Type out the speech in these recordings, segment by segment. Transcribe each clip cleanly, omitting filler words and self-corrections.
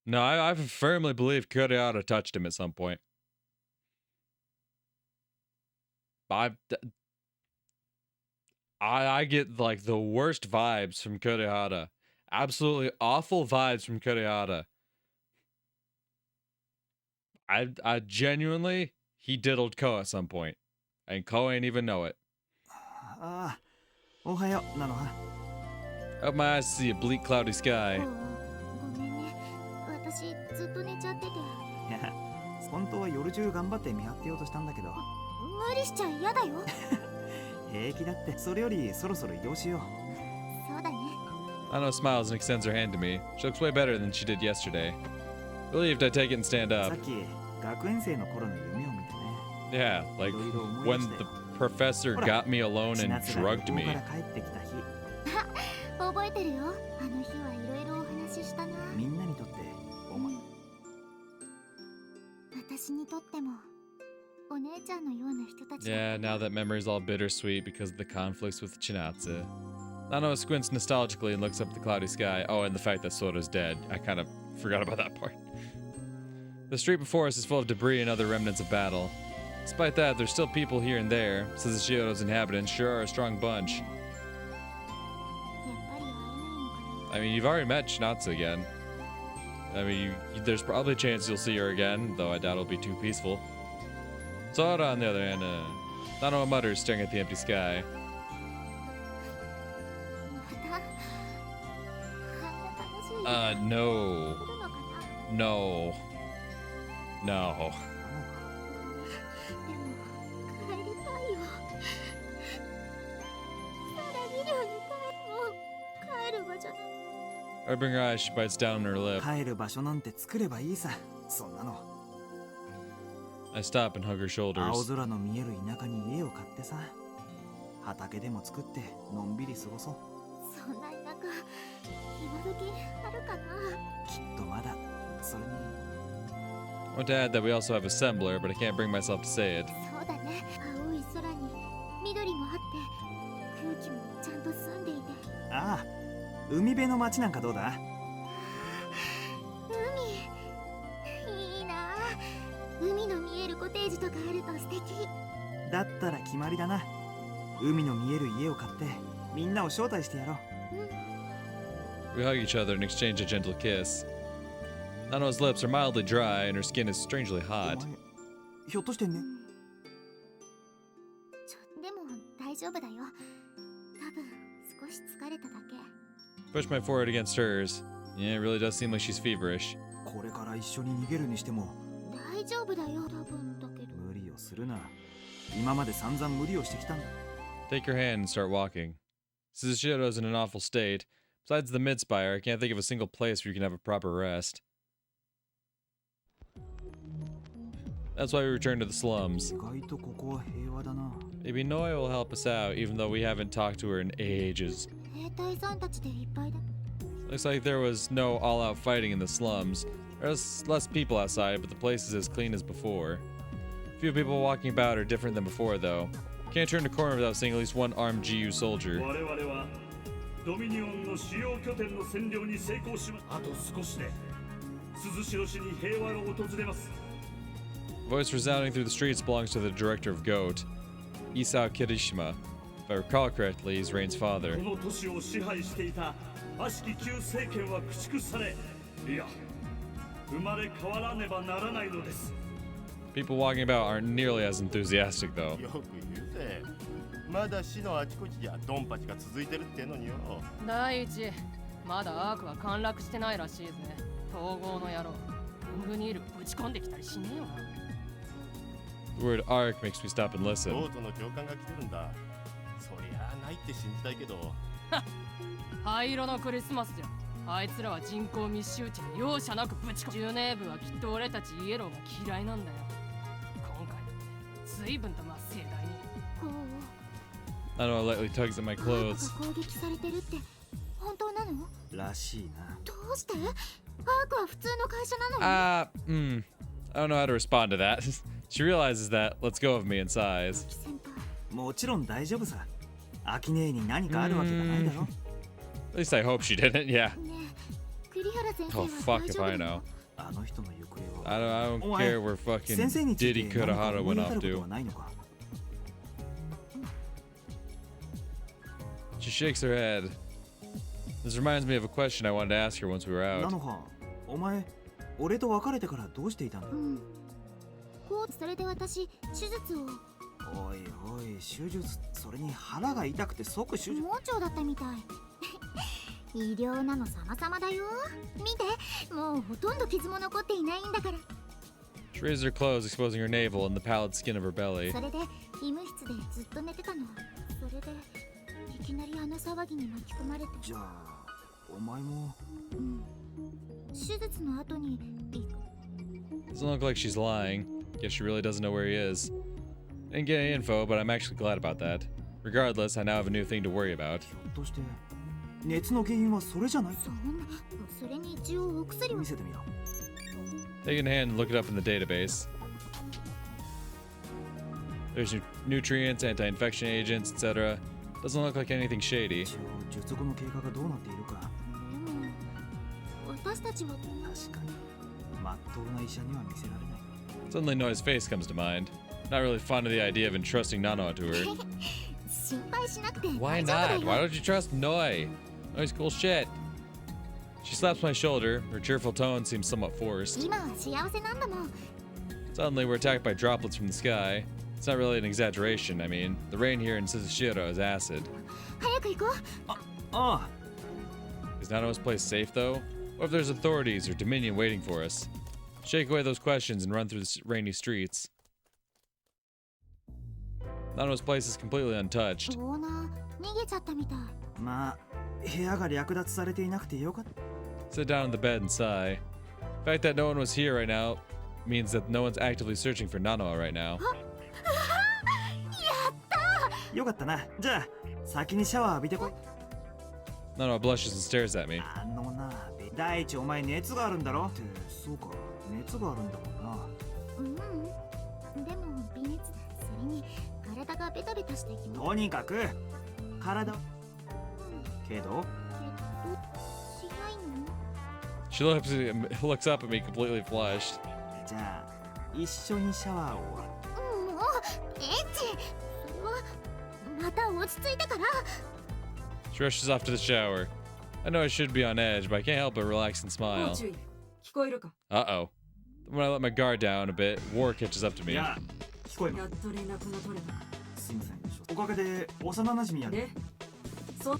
No, I firmly believe Kurihara touched him at some point. I get like the worst vibes from Kurihara. Absolutely awful vibes from Kurihara. I genuinely, he diddled Ko at some point. And Ko ain't even know it. Ohayo, Nanoha. Open my eyes to see a bleak, cloudy sky. 本当は夜中頑張って見張ってようとしたんだけど。無理しちゃ嫌だよ。平気だって。それよりそろそろ移動しよう。そうだね。Nano smiles and extends her hand to me. She looks way better than she did yesterday. Relieved, I take it and stand up. さっき学園生の頃の夢を見てね。Yeah, like when the professor got me alone and drugged me. 覚えてるよ。あの日はいろいろお話ししたな。みんなにとって私にとってもお姉ちゃんのような人たち。Yeah, now that memory's all bittersweet because of the conflicts with Chinatsu. Nano squints nostalgically and looks up at the cloudy sky. Oh, and the fact that Sora's dead. I kind of forgot about that part. The street before us is full of debris and other remnants of battle. Despite that, there's still people here and there. Suzushiro's inhabitants sure are a strong bunch. I mean, you've already met Chinatsu again. I mean, there's probably a chance you'll see her again, though I doubt it'll be too peaceful. Sora, on the other hand, Nanoha mutters, staring at the empty sky. No. No. No. Rubbing her eyes, she bites down on her lip. I stop and hug her shoulders. I want to add that we also have a Assembler, but I can't bring myself to say it. Ah, 海辺の街なんかどうだ？海いいな。海の見えるコテージとかあると素敵。だったら決まりだな。海の見える家を買ってみんなを招待してやろう。We hug each other and exchange a gentle kiss. Nano's lips are mildly dry and her skin is strangely hot. ひょっとしてね。でも大丈夫だよ。多分少し疲れただけ。Push my forehead against hers. Yeah, it really does seem like she's feverish. これから一緒に逃げるにしても大丈夫だよ、多分だけど。無理をするな。今まで散々無理をしてきたんだ。Take your hand and start walking. Suzushiro's in an awful state. Besides the mid-spire, I can't think of a single place where you can have a proper rest. That's why we return to the slums. Maybe Noi will help us out, even though we haven't talked to her in ages. Looks like there was no all-out fighting in the slums. There's less people outside, but the place is as clean as before. Few people walking about are different than before, though. Can't turn a corner without seeing at least one armed GU soldier. Voice resounding through the streets belongs to the director of GOAT, Isao Kirishima. If I recall correctly, he's Rain's father. People walking about aren't nearly as enthusiastic, though. The word arc makes me stop and listen. Nanoha lightly tugs at my clothes. I don't know how to respond to that. She realizes that lets go of me and sighs. At least I hope she didn't, yeah. 栗原先生 Oh は fuck 大 if 丈夫 I な know. の？あの人の行方は I don't care where 先 fucking 生につい Diddy て何か Kurihara 思い went 当た off ることは to. ないのか？ She shakes her head. This reminds me of a question I wanted to ask her once we were ナ out. ノハ、お前俺と別れてからどうしていたんだ？それで私手術を。おいおい、手術、それに腹が痛くて即手術。盲腸だったみたい。医療なの様々だよ。見て、もうほとんど傷も残っていないんだから。 She raised her clothes, exposing her navel and the pallid skin of her belly. それで医務室でずっと寝てたの。それでいきなりあの騒ぎに巻き込まれて。じゃあお前も。手術の後に。 Doesn't look like she's lying. Guess she really doesn't know where he is. Didn't get any info, but I'm actually glad about that. Regardless, I now have a new thing to worry about. ひょっとして熱の原因はそれじゃない？それに一応お薬を。見せてみろ。 Take it in hand and look it up in the database. There's nutrients, anti-infection agents, etc. Doesn't look like anything shady. 一応術後の経過がどうなっているか。でも私たちは。確かにまっとうな医者には見せられない。 Suddenly Noi's face comes to mind. Not really fond of the idea of entrusting Nanoha to her. 心配しなくて Why 大丈夫だ not? よ。 Why don't you trust Noi? Noi's cool shit. She slaps my shoulder. Her cheerful tone seems somewhat forced. 今は幸せなんだもん。 Suddenly, we're attacked by droplets from the sky. It's not really an exaggeration. I mean, the rain here in Suzushiro is acid. 早く行こう。ああ。 Is Nanoha's place safe, though? What if there's authorities or Dominion waiting for us? Shake away those questions and run through the rainy streets. Nanoha's place is completely untouched. オーナー逃げちゃったみたい。まあ部屋が略奪されていなくてよかった。 Sit down on the bed and sigh. The fact that no one was here right now means that no one's actively searching for Nanoha right now. よかったな。じゃあ先にシャワー浴びてこい。 Nanoha blushes and stares at me. あのな、第一お前熱があるんだろって。そうか、熱があるんだもんな。でも微熱だ。それに体がベタベタして気持ち。とにかく体。けど She looks up at me completely flushed. じゃあ一緒にシャワーを。もうエッチ。それはまた落ち着いてから。 She rushes off to the shower. I know I should be on edge, but I can't help but relax and smile. Uh-oh. When I let my guard down a bit, War catches up to me. 聞こえます。すいません。おかげで幼馴染やね。Her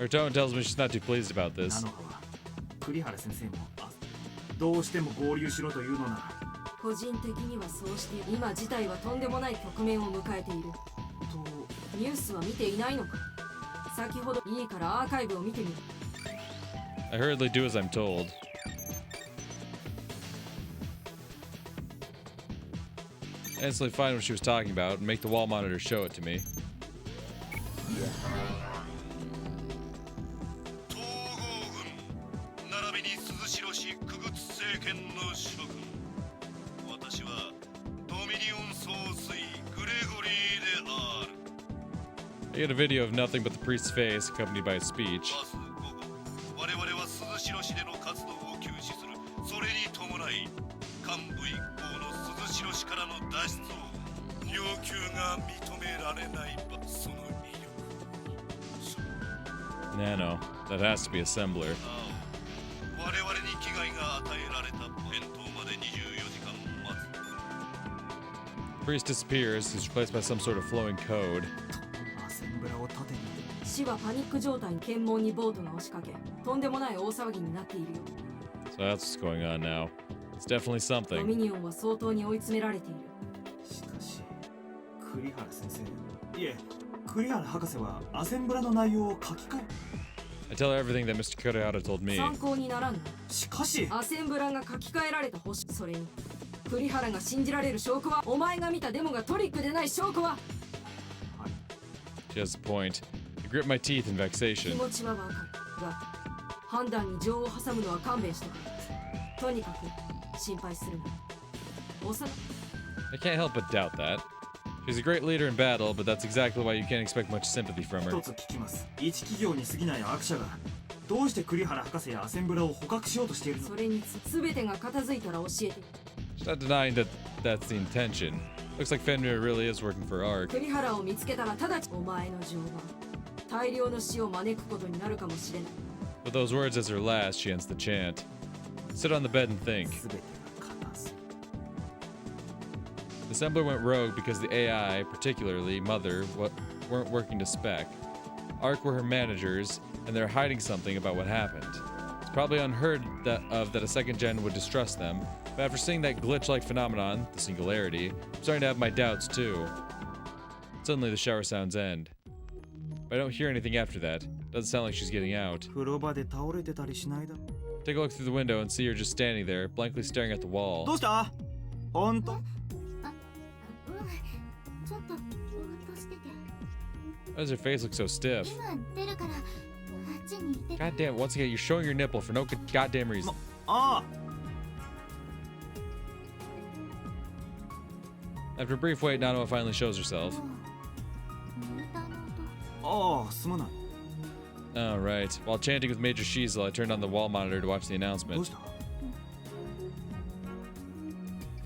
tone tells me she's not too pleased about this. ナノハは栗原先生もどうしても合流しろというのなら。個人的にはそうして今事態はとんでもない局面を迎えている。ニュースは見ていないのか？先ほどいいからアーカイブを見てみる。I hurriedly do as I'm told. I instantly find what she was talking about and make the wall monitor show it to me. 並びに鈴代氏区別政権の諸君、私はドミニオン総帥グレゴリーである。 I get a video of nothing but the priest's face accompanied by a speech. 明日午後、我々は鈴代氏での活動を休止する。それに伴い、幹部一行の鈴代氏からの脱出を要求が認められないば、その威力。Nano. That has to be Assembler. 我々に危害が与えられた返答まで24時間待つ。 Priest disappears. He's replaced by some sort of flowing code. アセンブラを盾に。市はパニック状態に検問にボートが押しかけ、とんでもない大騒ぎになっているよ。 So that's what's going on now. It's definitely ド something. ミニオンは相当に追い詰められている。しかし栗原先生、いえ栗原博士はアセンブラの内容を書き換え。 I tell her everything that Mr. Kurihara told me. 参考にならんの。しかしアセンブラが書き換えられた星。それに栗原が信じられる証拠は、お前が見たデモがトリックでない証拠は。 She has a point. I grip my teeth in 気 vexation. 持ちはわかるが、判断に情を挟むのは勘弁してくれ。とにかく心配するな。幼 I can't help but doubt that. She's a great leader in battle, but that's exactly why you can't expect much sympathy from her. 一つ聞きます。一企業に過ぎない悪者がどうして栗原博士やアセンブラを捕獲しようとしているの？それに全てが片付いたら教えて。 She's not denying that that's the intention. Looks like Fenrir really is working for ARC. 栗原を見つけたら直ちお前の情報大量の死を招くことになるかもしれない。 With those words as her last, she ends the chant. Sit on the bed and think. 全てが片付 The assembler went rogue because the AI, particularly Mother, weren't working to spec. ARC were her managers, and they're hiding something about what happened. It's probably unheard of that a second gen would distrust them, but after seeing that glitch-like phenomenon, the singularity, I'm starting to have my doubts too. Suddenly the shower sounds end. But I don't hear anything after that. Doesn't sound like she's getting out. 風呂場で倒れてたりしないだ。 Take a look through the window and see her just standing there, blankly staring at the ど wall. うした？本当？ちょっとぼーっとしてて。 Why does her face look so stiff? 今出るからあっちにいて。 God damn, once again, you're showing your nipple for no good goddamn reason. あ After a brief wait, Nanoha finally shows herself. モニターの音。あ、ああ、すまない。 Alright, while chanting with Major Shizel, I turned on the wall monitor to watch the どう announcement. した？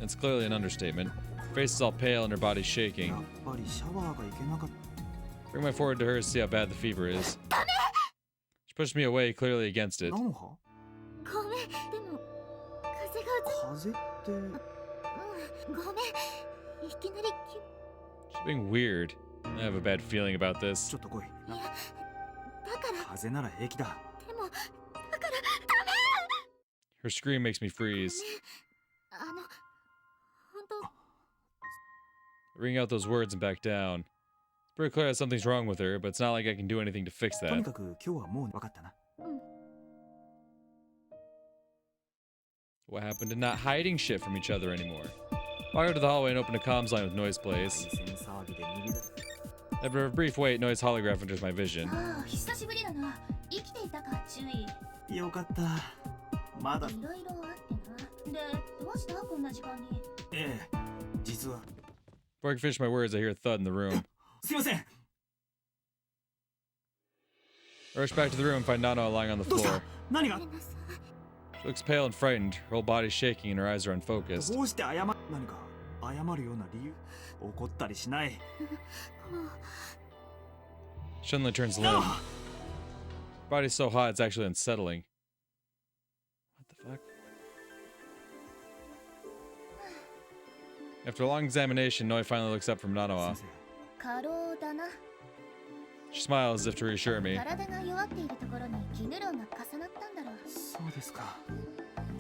It's clearly an understatement. Her face is all pale and her body's や shaking. っぱりシャワーがいけなかった。 Bring my forward to her to see how bad the fever is. She pushed me away, clearly against it. ナノハ？ごめん。でも風が風って。ごめん。いきなり She's being weird. I have a bad feeling about ち this. ょっと来い。だから風なら平気だ。でもだから Her scream makes me freeze. 本当 I ring out those words and back down. It's pretty clear that something's wrong with her, but it's not like I can do anything to fix とに that. かく今日はもう分かったな。 What happened to not hiding shit from each other anymore? I go to the hallway and open a comms line with noise 対 plays. 戦騒ぎで逃げ出す。 After a brief wait, noise holograph enters my vision. ああ久しぶりだな。生きていたか注意。よかった。まだ。いろいろあってな。でどうしたこんな時間に。ええ、実は。 Before I can finish my words, I hear a thud in the room. すいません。 I rush back to the room and find Nanoha lying on the どうした？ floor. 何が？ ごめんなさい。 She looks pale and frightened. Her whole body's shaking and her eyes are unfocused. どうして何か謝るような理由？怒ったりしない。もう Suddenly turns limp. Her body's so hot it's actually unsettling. What the fuck? After a long examination, Noi finally looks up from 先 Nanoha. 生。過労だな。 She smiles as if to reassure me. 体が弱っているところに気苦労が重なったんだろう。そうですか。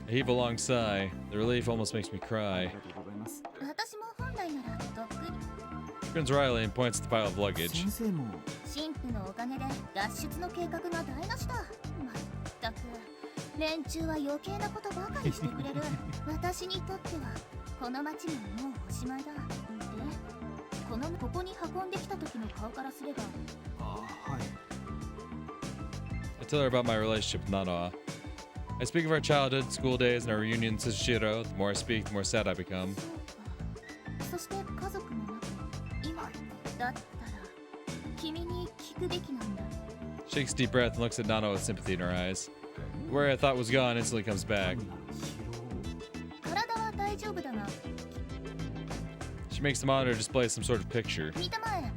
I heave a long sigh. The relief almost makes me あ cry. りがとうございます。私も本来ならとっくに Grins wryly and points at the pile of luggage. 先生も。神父のおかげで脱出の計画が台無しだ。まったく連中は余計なことばかりしてくれる。私にとってはこの町ももうおしまいだ。で、ここに運んできた時の顔からすれば。あ、はい。 I tell her about my relationship with Nanoha. I speak of our childhood, school days, and our reunion in Sushiro. The more I speak, the more sad I become. そして家族の中今だったら君に聞くべきなんだ。 She takes a deep breath and looks at Nanoha with sympathy in her eyes. Where I thought was gone instantly comes back. 体は大丈夫だが She makes the monitor display some sort of picture. 見たまえ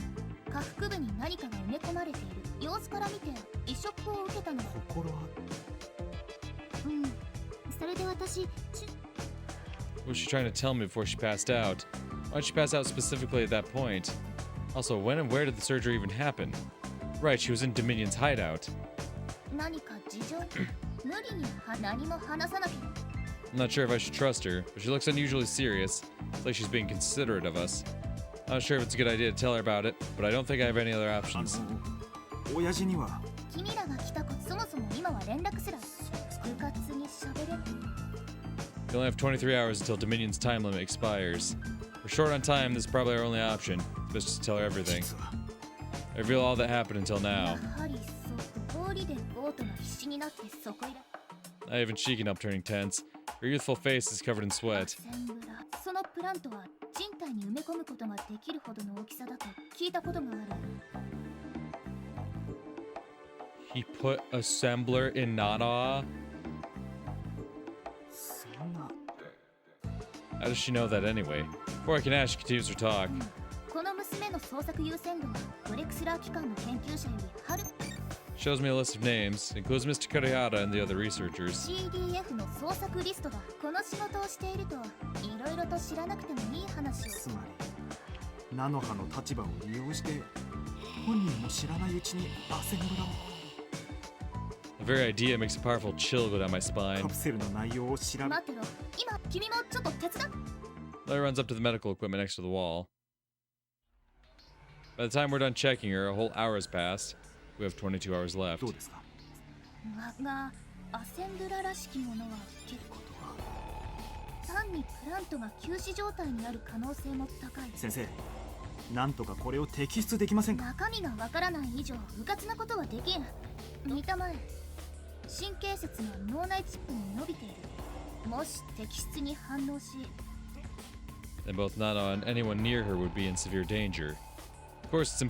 下腹部に何かが埋め込まれている。様子から見て移植を受けたの。心は。それで私 What was she trying to tell me before she passed out? Why did she pass out specifically at that point? Also, when and where did the surgery even happen? Right, she was in Dominion's hideout. 何か事情無理に何も話さなきゃ。 I'm not sure if I should trust her, but she looks unusually serious. It's like she's being considerate of us. Not sure if it's a good idea to tell her about it, but I don't think I have any other options. 親父には。君らが来たことそもそも今は連絡すら部活に喋れ。 We only have 23 hours until Dominion's time limit expires. We're short on time, this is probably our only option. It's best just to tell her everything. 実は。 I reveal all that happened until や now. はりそう通りでボートが必死になってそこいら。 Not even she can help turning tense. Her youthful face is covered in ア sweat. センブラ、そのプラントは人体に埋め込むことができるほどの大きさだと聞いたことがある。 He put assembler in Nanoha? そんな How does she know that anyway? Before I can ask, she continues her talk. この娘の創作優先度はドレクスラー機関の研究者よりはる Shows me a list of names, includes Mr. Kurihara and the other researchers. CDF の創作リストだ。この仕事をしているといろいろと知らなくてもいい話を。つまりナノハの立場を利用して本人も知らないうちにアセンブラを The very idea makes a powerful chill go down my カ spine. プセルの内容を調べ待ってろ、今君もちょっと手伝っ Larry runs up to the medical equipment next to the wall. By the time we're done checking her, a whole hour has passed. We have 22 hours left. どうですか。がアセンブラらしきものは結構単にプラントが休止状態にある可能性も高い。先生、なんとかこれを摘出できませんか。中身がわからない以上迂闊なことはできん。見たまえ、神経節が脳内チップに伸びている。もし摘出に反応し Then both Nano and anyone near her would be in severe danger. Of course,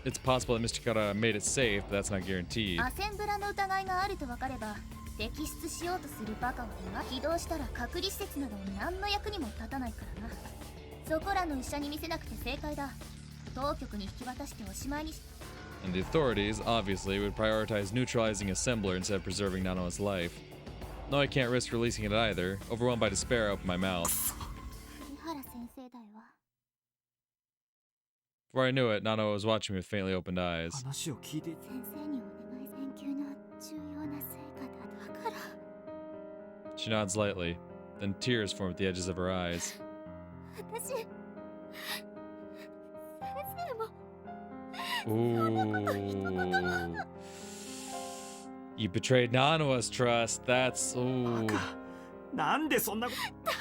it's possible that Mr. Kara made it safe, but that's not guaranteed. アセンブラの疑いがあると分かれば摘出しようとするバカは起動したら隔離施設など何の役にも立たないからな。そこらの医者に見せなくて正解だ。当局に引き渡しておしまいにし And the authorities, obviously, would prioritize neutralizing Assembler instead of preserving Nano's life. No, I can't risk releasing it either. Overwhelmed by despair, I open my mouth. 栗原先生だよ。 Before I knew it, Nano was watching me with faintly opened eyes. 話を聞いて。先生にお願い研究の重要な成果だ。だから She nods lightly, then tears form at the edges of her eyes. 私先生も Ooh. You betrayed Nano's trust. That's ooh. なんでそんなこと。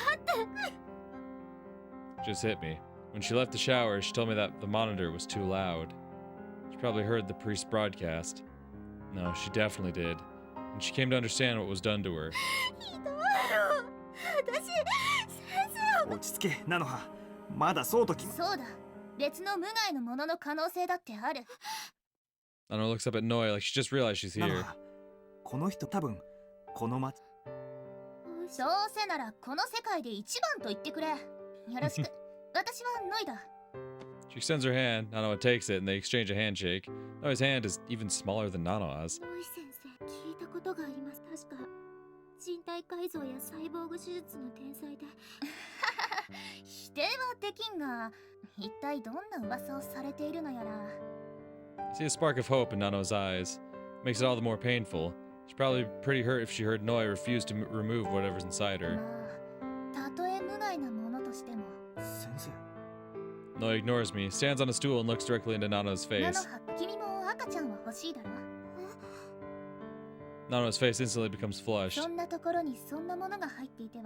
Just hit me. When she left the shower, she told me that the monitor was too loud. She probably heard the priest's broadcast. No, she definitely did. And she came to understand what was done to her. ひどいよ。私先生を落ち着け、ナノハ。まだそうとき。そうだ。別の無害のものの可能性だってある。 Nano looks up at Noi like she just realized she's ナノ here. ハ、この人多分この町。どうせならこの世界で一番と言ってくれ。よろしく。私はノイだ。 She extends her hand, Nanoha takes it, and they exchange a handshake. Noi's hand is even smaller than Nanoha's. ノイ先生、聞いたことがあります。確か人体改造やサイボーグ手術の天才で。否定はできんが、一体どんな噂をされているのやら。 I see a spark of hope in Nano's eyes. Makes it all the more painful. She's probably pretty hurt if she heard Noi refuse to remove whatever's inside her. まあ、たとえ無害なものとしても。 先生。 Noi ignores me, stands on a stool, and looks directly into Nano's ナノ face. ハ、君も赤ちゃんは欲しいだろ。 Nano's face instantly becomes flushed. そんなところにそんなものが入っていては、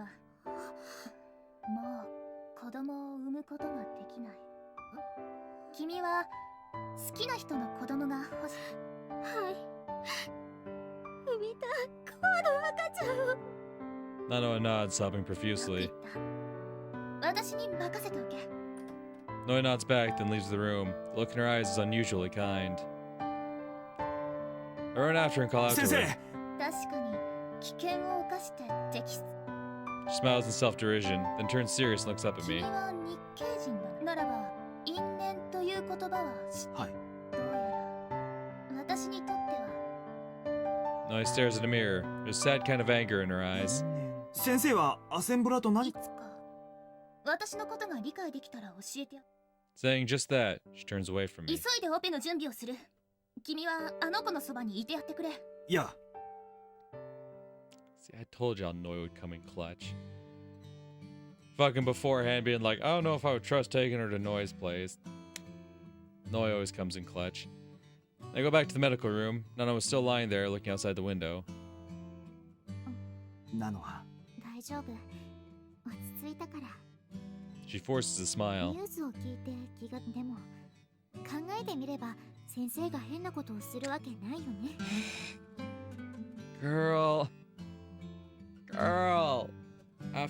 もう子供を産むことができない。君は好きな人の子供が欲しい。はい。産みたい。この赤ちゃんを。 Nanoha nods, sobbing profusely. 私に任せておけ。 Noi nods back, then leaves the room. The look in her eyes is unusually kind. I run after and call out to 先 her. 生。確かに危険を冒して摘出。 She smiles in self-derision, then turns serious and looks up at 君 me. は日系人だ。ならば因縁という言葉は知っている。はい。どうやら私にとっては Noi stares at a mirror. There's a sad kind of anger in her eyes. 先生はアセンブラと何。いつか私のことが理解できたら教えてよ。 Saying just that, she turns away from 急 me. いでオペの準備をする。君はあの子のそばにいてやってくれ。いや。 See, I told y'all Noi would come in clutch. Fucking beforehand being like, I don't know if I would trust taking her to Noi's place. Noi always comes in clutch. I go back to the medical room. Nano was still lying there looking outside the window. ナノハ。大丈夫。落ち着いたから。 She forces a smile. ニュースを聞いて気がでも考えてみれば先生が変なことをするわけないよね。 Girl.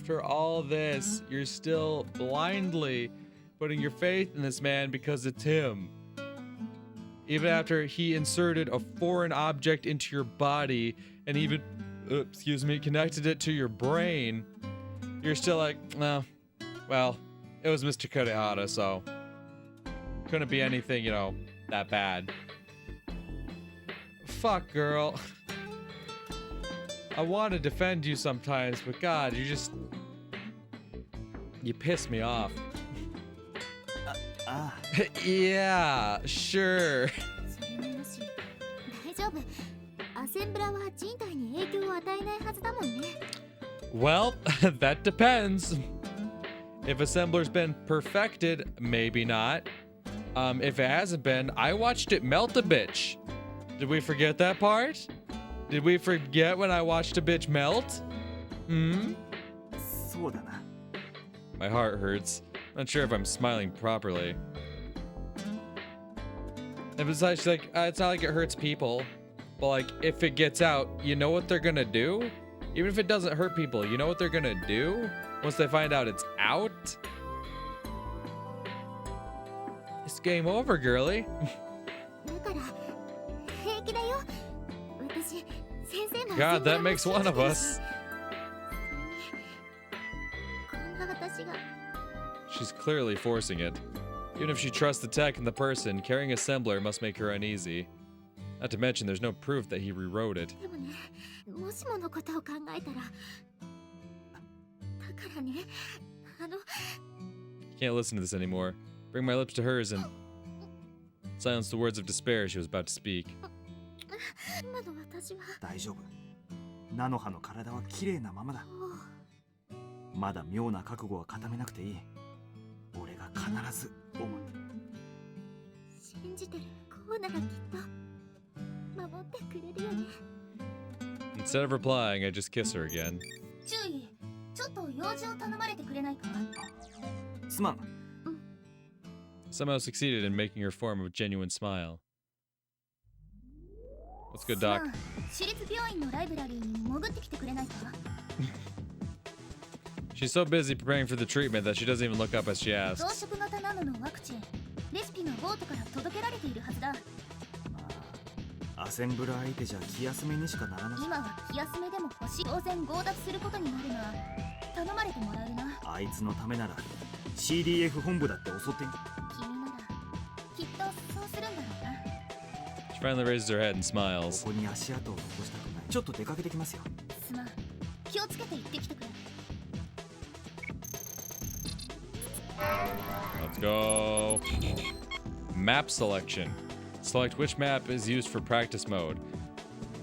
after all this, you're still blindly putting your faith in this man because it's him. Even after he inserted a foreign object into your body and even, connected it to your brain, you're still like, no, well, it was Mr. Kurihara, so couldn't be anything, that bad. Fuck, girl. I want to defend you sometimes, but God, you piss me off. Yeah, sure. それによし、大丈夫。アセンブラは人体に影響を与えないはずだもんね。Well, that depends. If assembler's been perfected, maybe not. If it hasn't been, I watched it melt a bitch. Did we forget that part? Did we forget when I watched a bitch melt? Hmm? そうだな。 My heart hurts. Not sure if I'm smiling properly. And besides, she's like, it's not like it hurts people. But like, if it gets out, you know what they're gonna do? Even if it doesn't hurt people, you know what they're gonna do? Once they find out it's out? It's game over, girly. だから平気だよ。私、先生も God, that makes one of us. こんな私が She's clearly forcing it. Even if she trusts the tech and the person, carrying assembler must make her uneasy. Not to mention, there's no proof that he rewrote it. でもね、もしものことを考えたら、だからね、Can't listen to this anymore. Bring my lips to hers and silence the words of despair she was about to speak. 今の私は大丈夫。菜の葉の体は綺麗なままだ。まだ妙な覚悟は固めなくていい。俺が必ず思う。信じてる。こうならきっと守ってくれるよね。Instead of replying, I just kiss her again. 注意。ちょっと用事を頼まれてくれないか。すまん。Somehow succeeded in making her form a genuine smile. What's good, Doc? 私立病院のライブラリーに潜ってきてくれないか。She's so busy preparing for the treatment that she doesn't even look up as she 増 asks. 殖型ナノのワクチン。レシピがボートから届けられているはずだ。アセンブラ相手じゃ気休めにしかならない。今は気休めでも欲しい。当然強奪することになるが、頼まれてもらえるな。あいつのためなら CDF 本部だって襲ってみ。君ならきっとそうするんだろうな。 She finally raises her head and こ smiles. こに足跡を残したくない。ちょっと出かけてきますよ。すまん。気をつけて行ってきてくれ。Let's go. Map selection. Select which map is used for practice mode.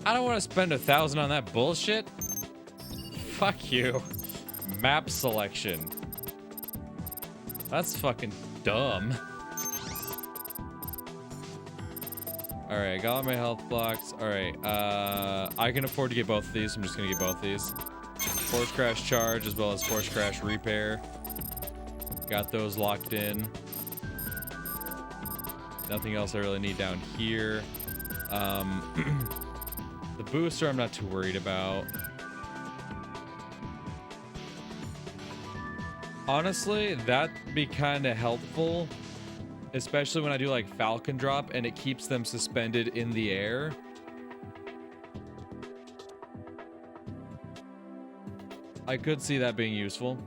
I don't want to spend 1,000 on that bullshit. Fuck you. Map selection. That's fucking dumb. Alright, got all my health blocks. Alright, I can afford to get both of these. I'm just gonna get both of these. Force crash charge as well as force crash repair. Got those locked in. Nothing else I really need down here. The booster I'm not too worried about. Honestly, that'd be kind of helpful, especially when I do like Falcon Drop and it keeps them suspended in the air. I could see that being useful.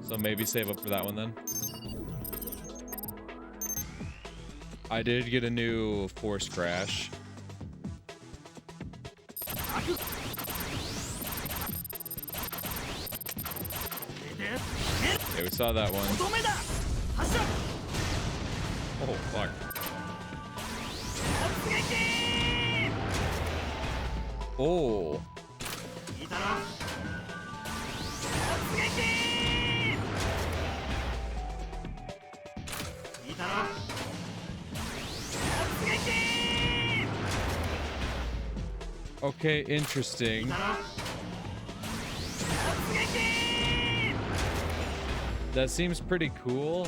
So maybe save up for that one then. I did get a new force crash. Okay, we saw that one. Oh, fuck. Oh. Okay, interesting. That seems pretty cool.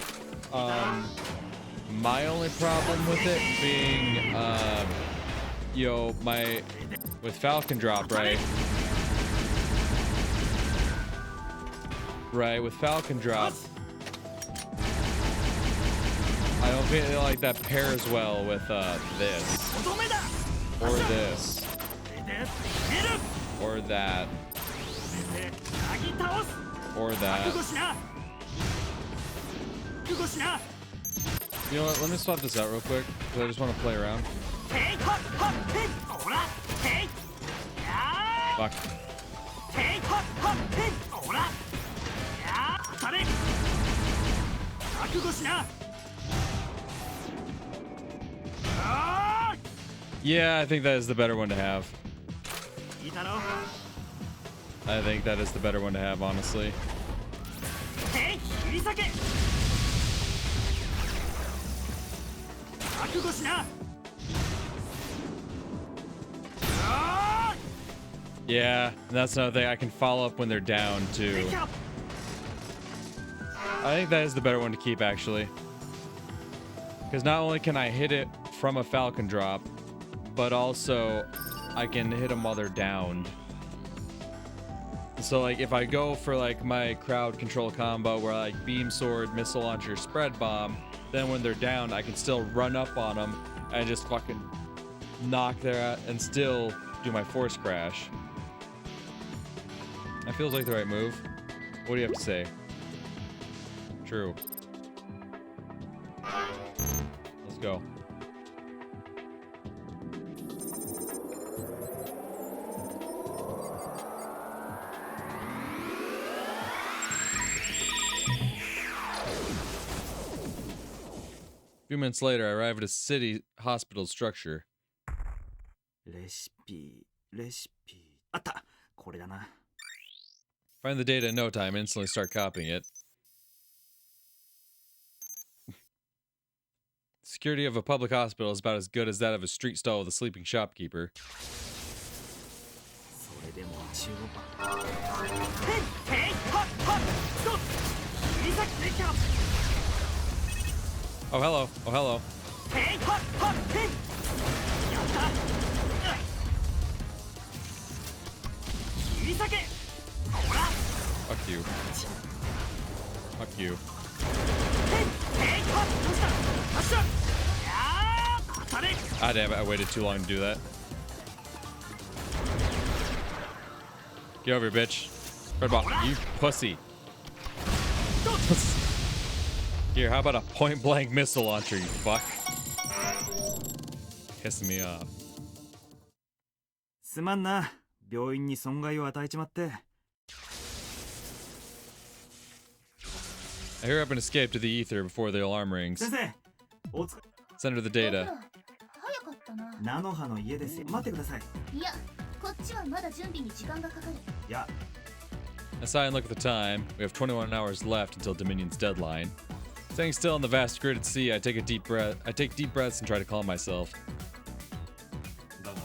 My only problem with it being, with Falcon Drop, right? right, with Falcon Drop, I don't feel like that pairs well with this. Or this. Or that. Or that. You know what, let me swap this out real quick, because I just want to play around. Fuck. Yeah, I think that is the better one to have. I think that is the better one to have, honestly. Yeah, and that's another thing. I can follow up when they're down, too. I think that is the better one to keep, actually. Because not only can I hit it from a Falcon Drop, but also I can hit them while they're downed. So, like, if I go for, like, my crowd control combo where I, like, beam sword, missile launcher, spread bomb, then when they're down, I can still run up on them and just fucking knock their ass and still do my force crash. That feels like the right move. What do you have to say? True. Let's go. A few minutes later, I arrive at a city hospital structure. レシピ。あった。これだな。 Find the data in no time, instantly start copying it. Security of a public hospital is about as good as that of a street stall with a sleeping shopkeeper. Oh, hello. Oh, hello. Fuck you. Fuck you. Ah, damn it. I waited too long to do that. Get over here, bitch. Red ball. You pussy. Here, how about a point-blank missile launcher, you fuck? Pissing me off. すまんな。病院に損害を与えちまって。 I hurry up and escape to the ether before the alarm rings. 先生、おつ Send her the data. 早かったな。ナノハの家ですよ。待ってください。いや、こっちはまだ準備に時間がかかる。いや。 I sigh and look at the time. We have 21 hours left until Dominion's deadline. Staying still in the vast gridded sea, I take deep breaths and try to calm myself. だが、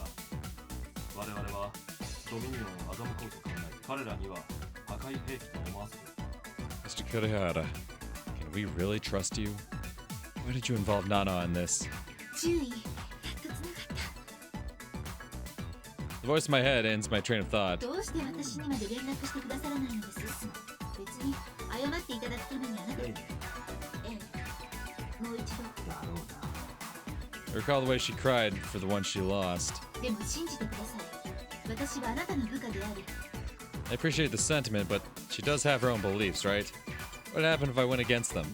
我々はドミニオンを欺こうと考え、彼らには破壊兵器と思わせる。 Mr. Kurihara, can we really trust you? Why did you involve Nanoha in this? 注意。やっと繋がった。 The voice in my head ends my train of thought. どうして私にまで連絡してくださらないのです。別に謝っていただくためにあなた。ええ。もう一度。だろうな。 I recall the way she cried for the one she lost. でも信じてください。私はあなたの部下であり。 I appreciate the sentiment, but she does have her own beliefs, right? What would happen if I went against them?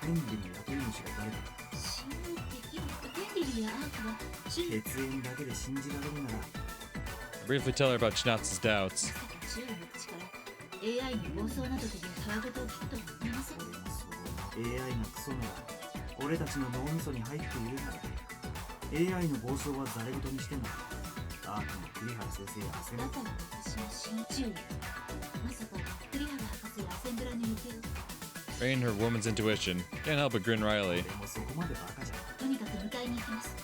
ヘンリーの雇い主が誰か。信頼できる。ヘンリーやアークは血縁だけで信じられるなら。 I briefly tell her about Chinatsu's doubts. 中の口から AI の暴走などというたわごとを聞くとは思いません。 AI がクソなら俺たちの脳みそに入っているなら AI の暴走はざれ言にしてもアークの栗原先生やアセンブラだから私の注意。まさか栗原博士やアセンブラの予定を。 Train her woman's intuition. Can't help but grin wryly. でもそこまでバカじゃん。とにかく迎えに行きます。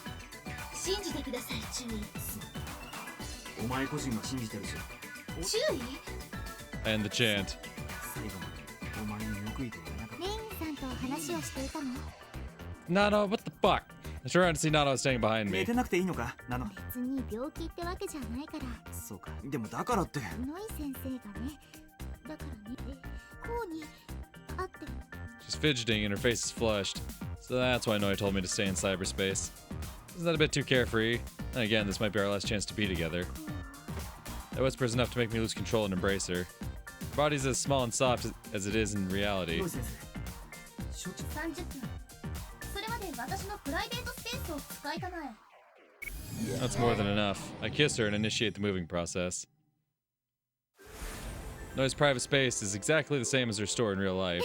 信じてください、注意。お前個人は信じてるし。注意 And the chant. 最後までお前に報いてやれなかった。レインさんと話をしていたの？ Nano, what the fuck? I turn around to see Nano standing behind 寝 me. てなくていいのかなの。別に病気ってわけじゃないから。そうか。でもだからって。ノイ先生がね、She's fidgeting and her face is flushed, so that's why Noi told me to stay in cyberspace. Isn't that a bit too carefree? And again, this might be our last chance to be together. That whisper's enough to make me lose control and embrace her. Her body's as small and soft as it is in reality. 30分。それまで私のプライベートスペースを使いたまえ。 That's more than enough. I kiss her and initiate the moving process. Noi's private space is exactly the same as her store in real life.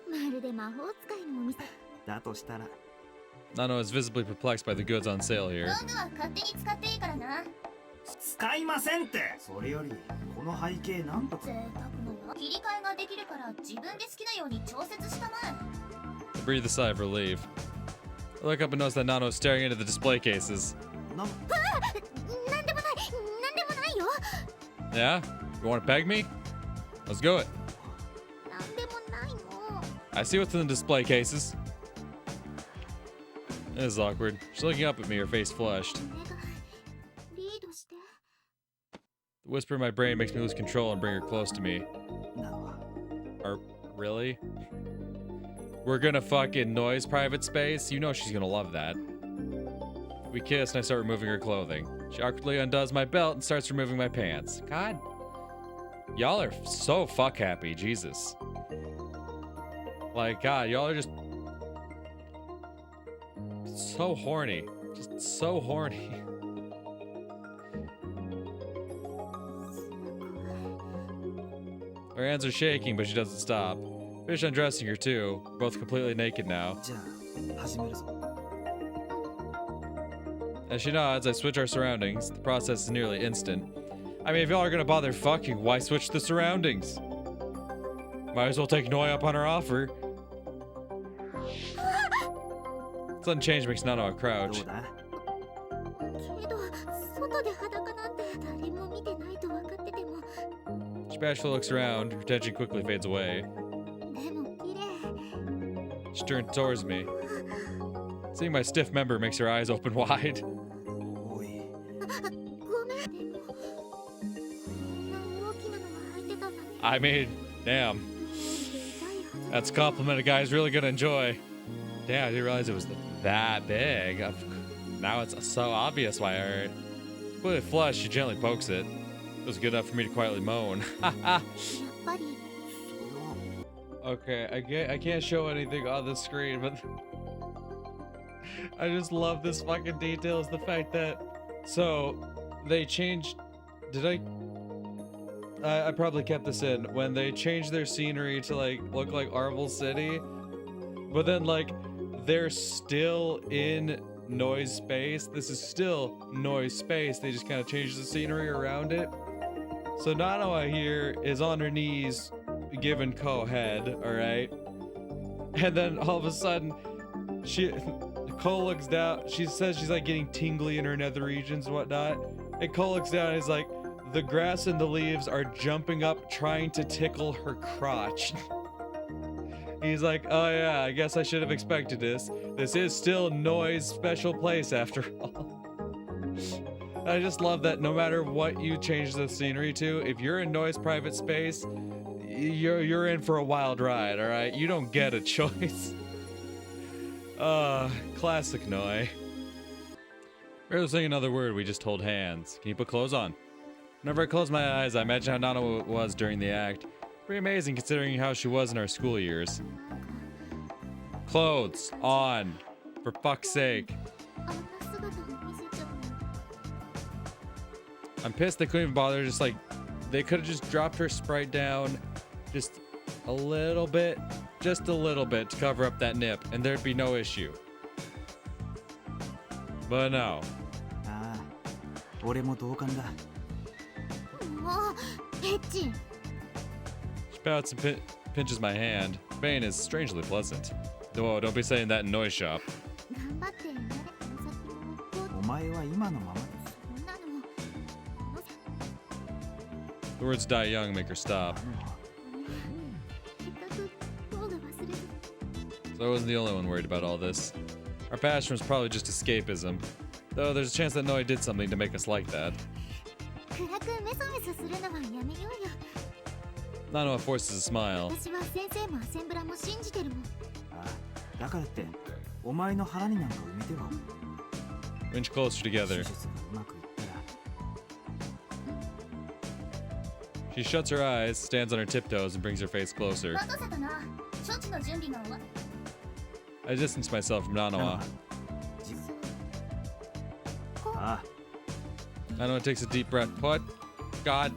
まるで魔法使いのお店。だとしたら Nano is visibly perplexed by the goods on sale here. 道具は勝手に使っていいからな。使いませんって。それよりこの背景なんとか贅沢のよ。切り替えができるから自分で好きなように調節したまえ。 I breathe a sigh of relief. I look up and notice that Nano is staring into the display cases. ななんでもない、なんでもないよ。 Yeah? You want to peg me? Let's go it. なんでもないの。 I see what's in the display cases. It is awkward. She's looking up at me, her face flushed. お願い、リードして。 The whisper in my brain makes me lose control and bring her close to me. なのは Really? We're gonna fucking Noi's private space? You know she's gonna love that. We kiss and I start removing her clothing. She awkwardly undoes my belt and starts removing my pants. God. Y'all are so fuck happy, Jesus. Like, God, y'all are just so horny. Just so horny. Her hands are shaking, but she doesn't stop. Finish undressing her too, both completely naked now. じゃあ始めるぞ。 As she nods, I switch our surroundings. The process is nearly instant. I mean, if y'all are gonna bother fucking, why switch the surroundings? Might as well take Noi up on her offer. Sudden change makes Nanoha ど crouch. うだ？けど、外で裸なんて誰も見てないと分かってても。 She bashfully looks around, her attention quickly fades away. でも綺麗。 She turns towards me. Seeing my stiff member makes her eyes open wide. おい、ごめん。でも、こんな大きなのが入ってたんだね。 I mean, damn. That's a compliment a guy's really gonna enjoy. Damn, I didn't realize it was that big. Now it's so obvious why I heard. With it flush, she gently pokes it. It was good enough for me to quietly moan. やっぱり。 Okay, I can't show anything on the screen, but I just love this fucking detail is the fact that so they changed. Did I probably kept this in when they changed their scenery to like look like Arvel City, but then like they're still in Noi's space. This is still Noi's space. They just kind of changed the scenery around it. So Nanoha here is on her knees giving Ko head, alright? And then all of a sudden, Ko looks down, she says she's like getting tingly in her nether regions and whatnot. And Ko looks down and is like, the grass and the leaves are jumping up trying to tickle her crotch. He's like, oh yeah, I guess I should have expected this. This is still Noi's special place after all. I just love that no matter what you change the scenery to, if you're in Noi's private space, you're in for a wild ride, alright? You don't get a choice. Classic Noi. Barely saying another word, we just hold hands. Can you put clothes on? Whenever I close my eyes, I imagine how Nano was during the act. Pretty amazing considering how she was in our school years. Clothes on. For fuck's sake. あんな姿を見せちゃった。 I'm pissed they couldn't even bother, just like, they could have just dropped her sprite down just a little bit to cover up that nip, and there'd be no issue. But no. ああ、俺も同感だ。もう、エッチ。 She pouts and pinches my hand. Pain is strangely pleasant. Whoa, don't be saying that in Noi's shop. 頑張って慣れたお先を。お前は今のままだ。そんなの。 The words die young make her stop. せっかく今日が忘れず。 So I wasn't the only one worried about all this. Our passion was probably just escapism. Though there's a chance that Noi did something to make us like that. 暗くメソメソするのはやめようよ。Nanoha forces a smile. 私は先生もアセンブラも信じてるもん。ああ、だからってお前の腹になんか埋めては Inch closer 手 together. 術がうまくいったら She shuts her eyes, stands on her tiptoes, and brings her face closer. 待たせたな。処置の準備が終わっ I distance myself from Nanoha. じこうああ Nanoha takes a deep breath. What? God,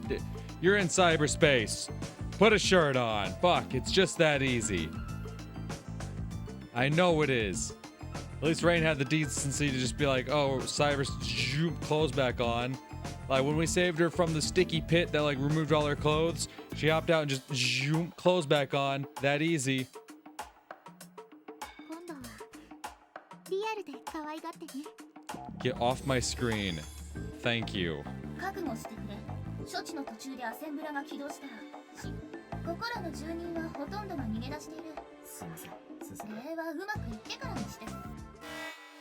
you're in cyberspace. Put a shirt on. Fuck, it's just that easy. I know it is. At least Rain had the decency to just be like, oh, cyber clothes back on. Like when we saved her from the sticky pit that like removed all her clothes, she hopped out and just clothes back on. That easy. 今度はリアルで可愛がってね。 Get off my screen. Thank you. 覚悟してくれ。処置の途中でアセンブラが起動したらここらの住人はほとんどが逃げ出している。すいません先生礼はうまくいってからにして。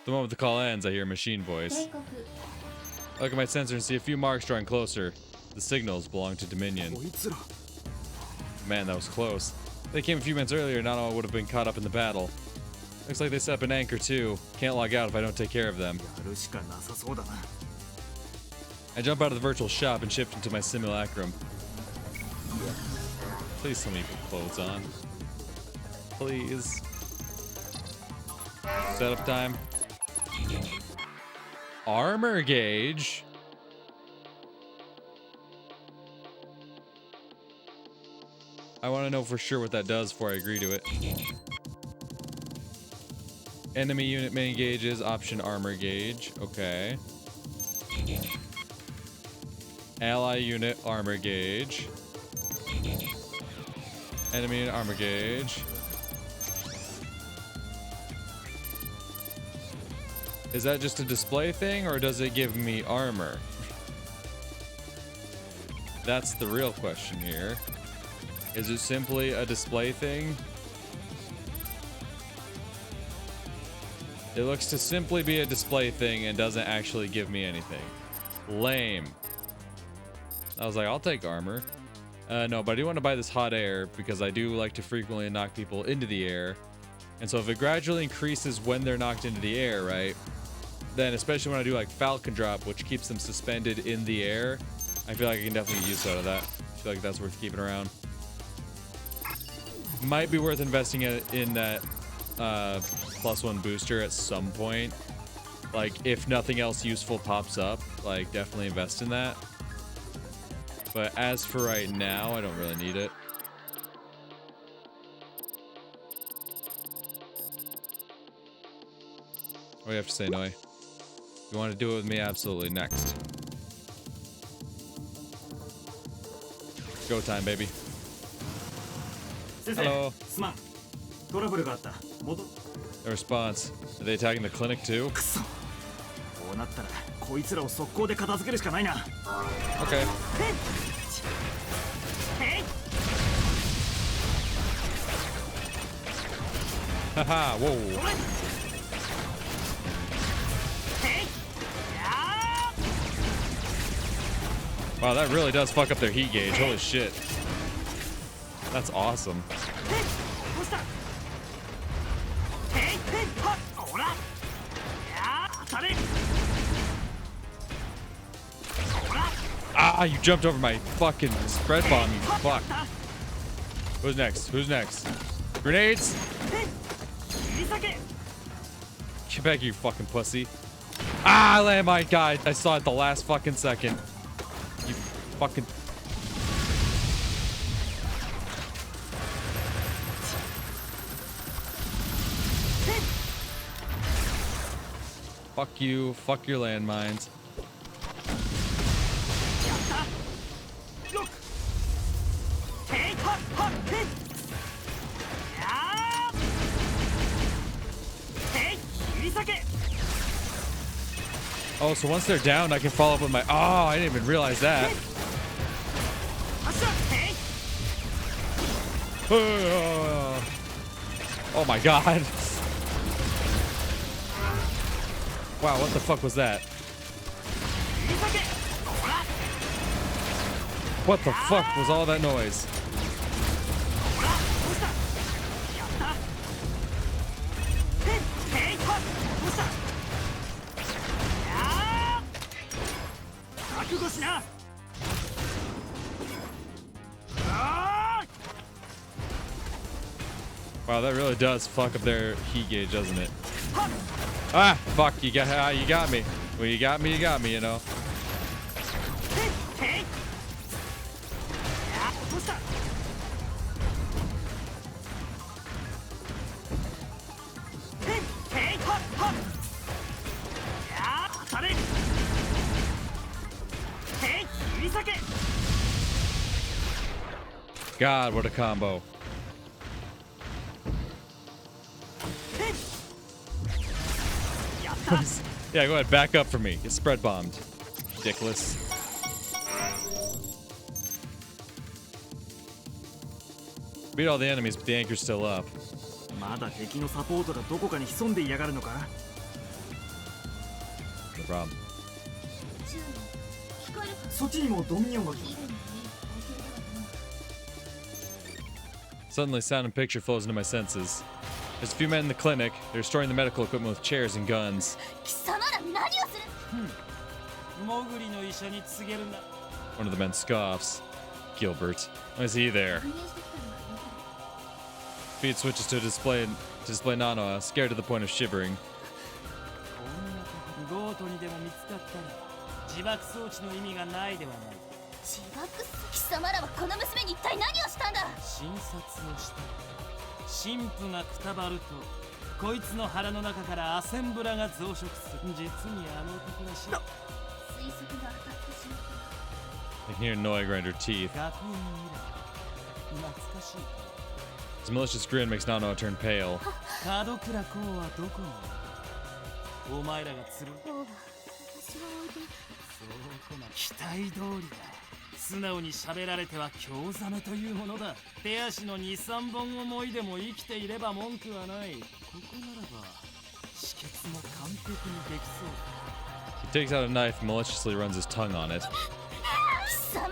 The moment the call ends, I hear a machine voice. 警告。 I look at my sensor and see a few marks drawing closer. The signals belong to Dominion. こいつら Man, that was close. If they came a few minutes earlier, Nanoha would have been caught up in the battle. Looks like they set up an anchor too. Can't log out if I don't take care of them. やるしかなさそうだな I jump out of the virtual shop and shift into my simulacrum. Please let me put clothes on. Please. Setup time. Armor gauge. I want to know for sure what that does before I agree to it. Enemy unit mini gauges, option armor gauge. Okay. Ally unit armor gauge. Enemy unit armor gauge. Is that just a display thing or does it give me armor? That's the real question here. Is it simply a display thing? It looks to simply be a display thing and doesn't actually give me anything. Lame. I was like, I'll take armor. No, but I do want to buy this hot air because I do like to frequently knock people into the air. And so if it gradually increases when they're knocked into the air, right? Then especially when I do like Falcon Drop, which keeps them suspended in the air, I feel like I can definitely get use out of that. I feel like that's worth keeping around. Might be worth investing in that +1 booster at some point. Like if nothing else useful pops up, like definitely invest in that. But as for right now, I don't really need it. What do you have to say, Noi? You want to do it with me? Absolutely. Next. Go time, baby. 先生 Hello. すまんトラブルがあった戻 The response. Are they attacking the clinic too? くそこうなったらこいつらを速攻で片付けるしかないな Okay. Haha, whoa. Wow, that really does fuck up their heat gauge. Holy shit. That's awesome. Ah, you jumped over my fucking spread bomb, you fuck. Who's next? Who's next? Grenades? Get back, you fucking pussy. Ah, landmine guy. I saw it the last fucking second. You fucking... Fuck you. Fuck your landmines. Oh, so once they're down, I can follow up with my... Oh, I didn't even realize that. Oh my god. Wow, what the fuck was that? What the fuck was all that noise? 覚悟しな。 Wow, that really does fuck up their heat gauge, doesn't it? Ah, fuck! You got me. Well, you got me, you know. God, what a combo. Yeah, go ahead, back up for me. Get spread bombed. Dickless. Beat all the enemies, but the anchor's still up. まだ敵のサポートがどこかに潜んでいやがるのか。 No problem. そっちにもドミニオンが来る。 Suddenly, sound and picture flows into my senses. There's a few men in the clinic. They're restoring the medical equipment with chairs and guns. 貴様ら何をする。モグリの医者に告げるんだ。 One of the men scoffs. Gilbert. Why is he there? Feed switches to display Nanoha, scared to the point of shivering. ゴートにでも見つかったら自爆装置の意味がないではない。自爆。貴様らはこの娘に一体何をしたんだ。診察をした。神父がくたばるとこいつの腹の中からアセンブラが増殖する。実にあの男らしい。推測が当たってしまった。 I can hear Noi grind her teeth. 学園以来懐かしい。 His malicious grin makes Nanoha turn pale. 門倉公はどこにいる。お前らが釣る。王が私を置いて。そうかな。期待通りだ。素直に喋られては興ざめというものだ。手足の 2,3 本思いでも生きていれば文句はない。ここならば止血も完璧にできそうだ。 He takes out a knife and maliciously runs his tongue on it. 貴様、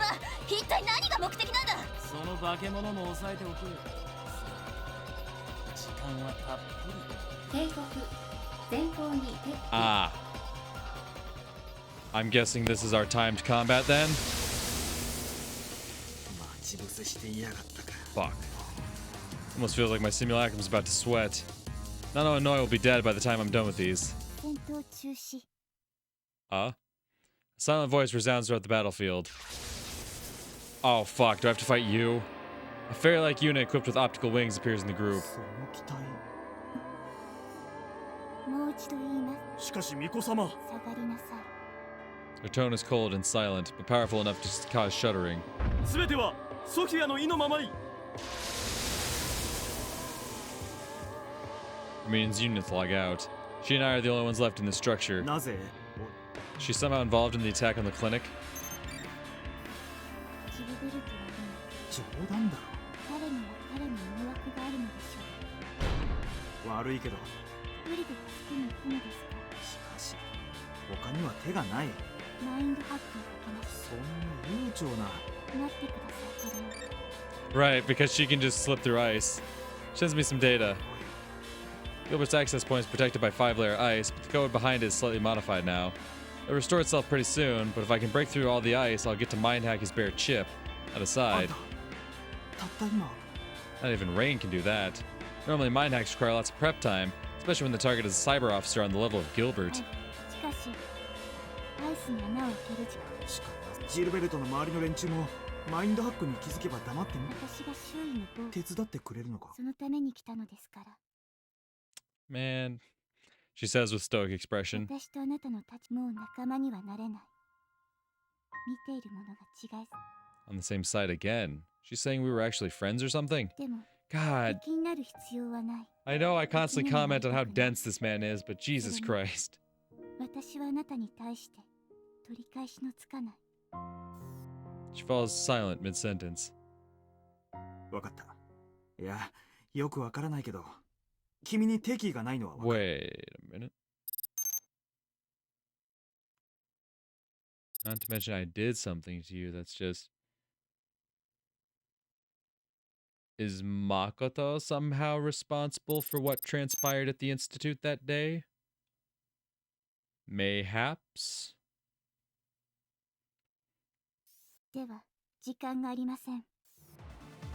一体何が目的なんだ。その化け物も抑えておく。時間はたっぷりだ。警告。前方に撤去。 Ah. I'm guessing this is our timed combat then? 待ち伏せしていやがったか。 Fuck. Almost feels like my simulacrum's about to sweat. Nano and Noi will be dead by the time I'm done with these. 戦闘中止。 A silent voice resounds throughout the battlefield. Oh fuck, do I have to fight you? A fairy-like unit equipped with optical wings appears in the group. その機体。もう一度言います。しかし巫女様。下がりなさい。 Their tone is cold and silent, but powerful enough to cause shuddering. すべてはソフィアの意のままに。 Means units log out. She and I are the only ones left in this structure. なぜ？ She's somehow involved in the attack on the clinic. キルベルトはね、冗談だろ。彼には彼の思惑があるのでしょ悪いけど。一人で助けに行くのですか。しかし他には手がない。マインドハックをかけます。そんな悠長な。待ってください、これを。 Right, because she can just slip through ice. Sends me some data. Gilbert's access point is protected by 5-layer ice, but the code behind it is slightly modified now. It'll restore itself pretty soon, but if I can break through all the ice, I'll get to mind hack his bare chip. At a あん side. たたった今。 Not even Rain can do that. Normally mind hacks require lots of prep time, especially when the target is a cyber officer on the level of Gilbert. しかし、アイスに穴を開ける時、しかしジルベルトの周りの連中もマインドハックに気づけば黙っても私が周囲の防手伝ってくれるのか。そのために来たのですから。 Man, she says with stoic expression. 私とあなたのたちもう仲間にはなれない。見ているものが違い。 On the same side again. She's saying we were actually friends or something? でも、 God, 敵になる必要はない。 I know I constantly comment on how dense this man is, but Jesus Christ. 私はあなたに対して取り返しのつかない。 She falls silent mid-sentence. わかった。いや、よくわからないけど、君に敵意がないのはわかる。 Wait a minute. Not to mention I did something to you that's just... Is Makoto somehow responsible for what transpired at the Institute that day? Mayhaps? では時間がありません。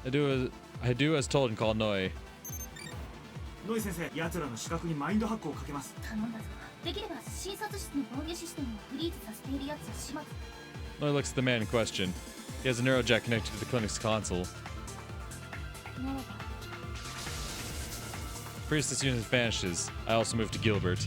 I do as told and call Noi. ノイ先生、奴らの視覚にマインドハックをかけます。頼んだぞ。できれば診察室の防御システムをフリーズさせているやつは始末。 Noi looks at the man in question. He has a neurojack connected to the clinic's console. ならば Priestess unit vanishes. I also move to Gilbert.